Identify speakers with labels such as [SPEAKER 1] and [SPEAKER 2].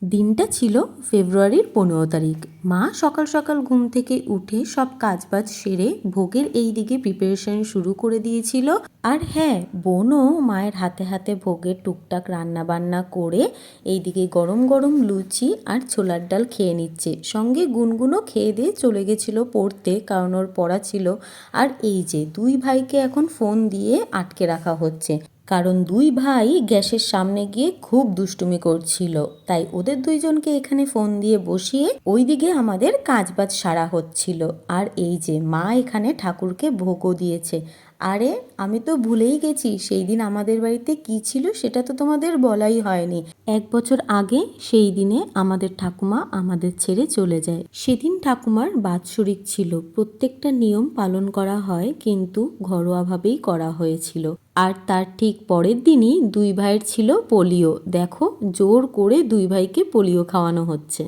[SPEAKER 1] দিনটা ছিল ফেব্রুয়ারির 15 তারিখ। মা সকাল সকাল ঘুম থেকে উঠে সব কাজবাজ সেরে ভোগের এই দিকে প্রিপারেশন শুরু করে দিয়েছিল। আর হ্যাঁ, বোনও মায়ের হাতে হাতে ভোগের টুকটাক রান্না বান্না করে এইদিকে গরম গরম লুচি আর ছোলার ডাল খেয়ে নিচ্ছে। সঙ্গে গুনগুনও খেয়ে দিয়ে চলে গেছিল পড়তে, কারণ ওর পড়া ছিল। আর এই যে দুই ভাইকে এখন ফোন দিয়ে আটকে রাখা হচ্ছে, কারণ দুই ভাই গ্যাসের সামনে গিয়ে খুব দুষ্টুমি করছিল। তাই ওদের দুইজনকে এখানে ফোন দিয়ে বসিয়ে ওইদিকে আমাদের কাজবাজ সারা হচ্ছিল। আর এই যে মা এখানে ঠাকুরকে ভোগও দিয়েছে। আরে আমি তো ভুলেই গেছি সেই দিন আমাদের বাড়িতে কি ছিল, সেটা তো তোমাদের বলাই হয়নি। 1 বছর আগে সেই দিনে আমাদের ঠাকুমা আমাদের ছেড়ে চলে যায়। সেদিন ঠাকুমার বাৎসরিক ছিল, প্রত্যেকটা নিয়ম পালন করা হয় কিন্তু ঘরোয়াভাবেই করা হয়েছিল। আর তার ঠিক পরের দিনই দুই ভাইয়ের ছিল পোলিও। দেখো, জোর করে দুই ভাইকে পোলিও খাওয়ানো হচ্ছে।